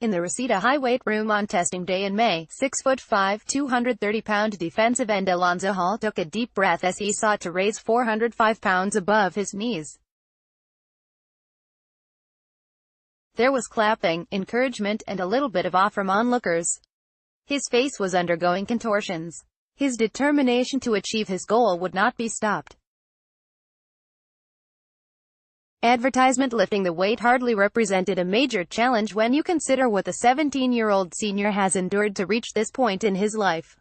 In the Reseda High weight room on testing day in May, 6'5", 230-pound defensive end Alonzo Hall took a deep breath as he sought to raise 405 pounds above his knees. There was clapping, encouragement, and a little bit of awe from onlookers. His face was undergoing contortions. His determination to achieve his goal would not be stopped. Advertisement lifting the weight hardly represented a major challenge when you consider what the 17-year-old senior has endured to reach this point in his life.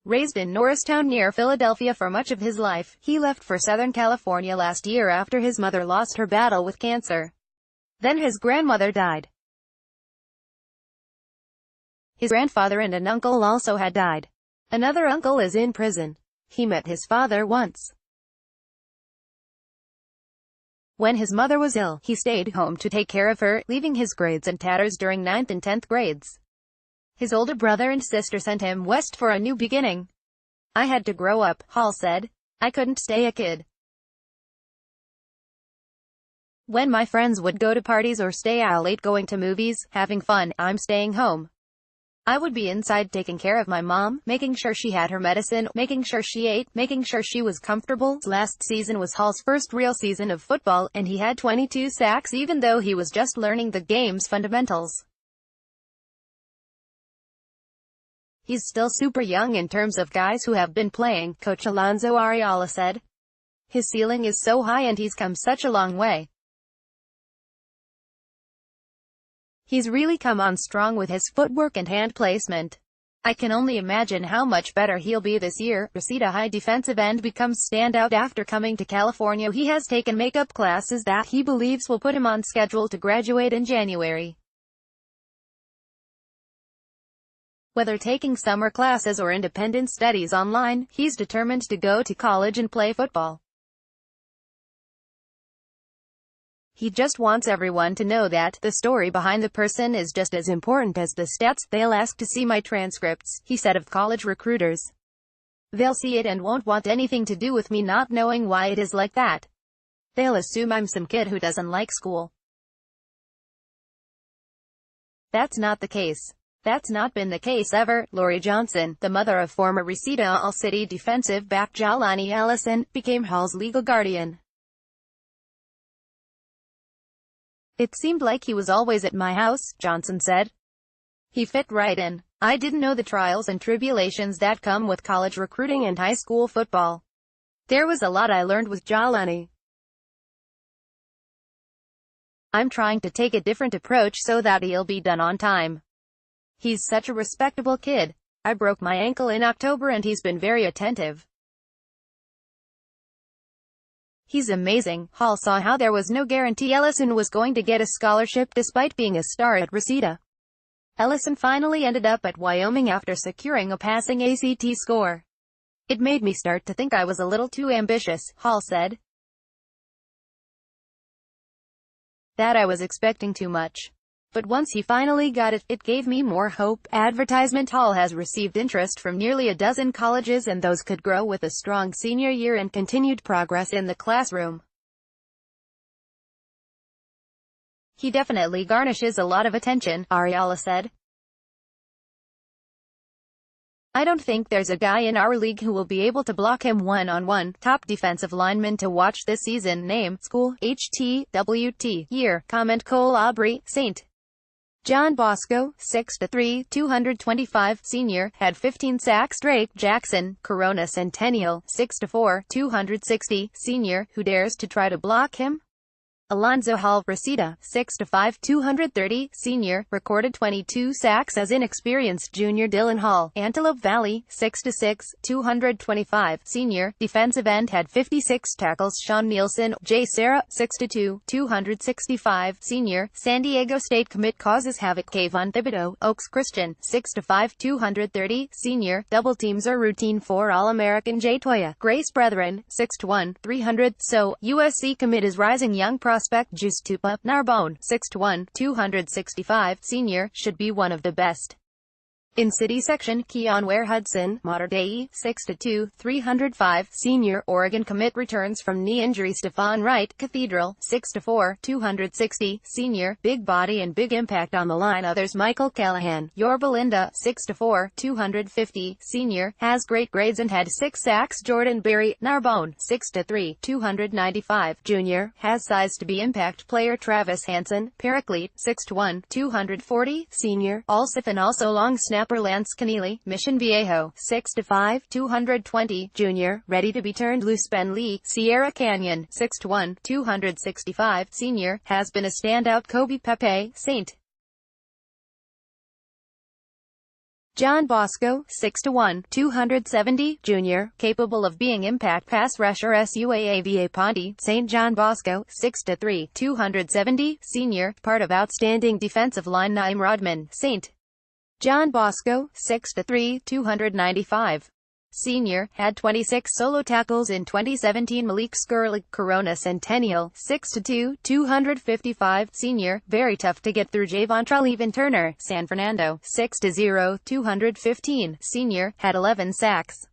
Raised in Norristown near Philadelphia for much of his life, he left for Southern California last year after his mother lost her battle with cancer. Then his grandmother died. His grandfather and an uncle also had died. Another uncle is in prison. He met his father once. When his mother was ill, he stayed home to take care of her, leaving his grades in tatters during 9th and 10th grades. His older brother and sister sent him west for a new beginning. "I had to grow up," Hall said. "I couldn't stay a kid. When my friends would go to parties or stay out late going to movies, having fun, I'm staying home. I would be inside taking care of my mom, making sure she had her medicine, making sure she ate, making sure she was comfortable." Last season was Hall's first real season of football, and he had 22 sacks even though he was just learning the game's fundamentals. "He's still super young in terms of guys who have been playing," Coach Alonzo Hall said. "His ceiling is so high and he's come such a long way. He's really come on strong with his footwork and hand placement. I can only imagine how much better he'll be this year." Reseda High defensive end becomes standout after coming to California. He has taken makeup classes that he believes will put him on schedule to graduate in January. Whether taking summer classes or independent studies online, he's determined to go to college and play football. He just wants everyone to know that the story behind the person is just as important as the stats. "They'll ask to see my transcripts," he said of college recruiters. "They'll see it and won't want anything to do with me not knowing why it is like that. They'll assume I'm some kid who doesn't like school. That's not the case. That's not been the case ever." Lori Johnson, the mother of former Reseda All-City defensive back Jelani Ellison, became Hall's legal guardian. "It seemed like he was always at my house," Johnson said. "He fit right in. I didn't know the trials and tribulations that come with college recruiting and high school football. There was a lot I learned with Jelani. I'm trying to take a different approach so that he'll be done on time. He's such a respectable kid. I broke my ankle in October and he's been very attentive. He's amazing." Hall saw how there was no guarantee Ellison was going to get a scholarship despite being a star at Reseda. Ellison finally ended up at Wyoming after securing a passing ACT score. "It made me start to think I was a little too ambitious," Hall said. "That I was expecting too much. But once he finally got it, it gave me more hope." Advertisement Hall has received interest from nearly a dozen colleges, and those could grow with a strong senior year and continued progress in the classroom. "He definitely garnishes a lot of attention," Ariala said. "I don't think there's a guy in our league who will be able to block him one-on-one." Top defensive lineman to watch this season: name, school, HTWT, year, comment Cole Aubrey, St. John Bosco, 6'3", 225, senior, had 15 sacks. Drake Jackson, Corona Centennial, 6'4", 260, senior, who dares to try to block him? Alonzo Hall, Reseda, 6'5", 230, senior, recorded 22 sacks as inexperienced junior. Dylan Hall, Antelope Valley, 6'6", 225, senior, defensive end, had 56 tackles. Sean Nielsen, J. Sarah, 6'2", 265, senior, San Diego State commit, causes havoc. Kayvon Thibodeau, Oaks Christian, 6'5", 230, senior, double teams are routine for All-American. Jay Toya, Grace Brethren, 6'1", 300, so, USC commit is rising young prospect. Juice Tupa, Narbonne, 6'1", 265, senior, should be one of the best. In City Section, Keon Ware Hudson, Mater Dei, 6-2, 305, Senior, Oregon commit returns from knee injury. Stephon Wright, Cathedral, 6-4, 260, Senior, big body and big impact on the line. Others: Michael Callahan, Yorba Linda, 6-4, 250, Senior, has great grades and had 6 sacks. Jordan Berry, Narbonne, 6-3, 295, Junior, has size to be impact player. Travis Hansen, Paraclete, 6-1, 240, Senior, also and also long snapper. Lance Keneally, Mission Viejo, 6-5, 220, Junior, ready to be turned loose. Ben Lee, Sierra Canyon, 6-1, 265, Senior, has been a standout. Kobe Pepe, St. John Bosco, 6-1, 270, Junior, capable of being impact pass rusher. Suava Ponte, St. John Bosco, 6-3, 270, Senior, part of outstanding defensive line. Naim Rodman, St. John Bosco, 6-3, 295. Senior, had 26 solo tackles in 2017. Malik Skurlik, Corona Centennial, 6-2, 255, Senior, very tough to get through. Javon Treleaven Turner, San Fernando, 6-0, 215, Senior, had 11 sacks.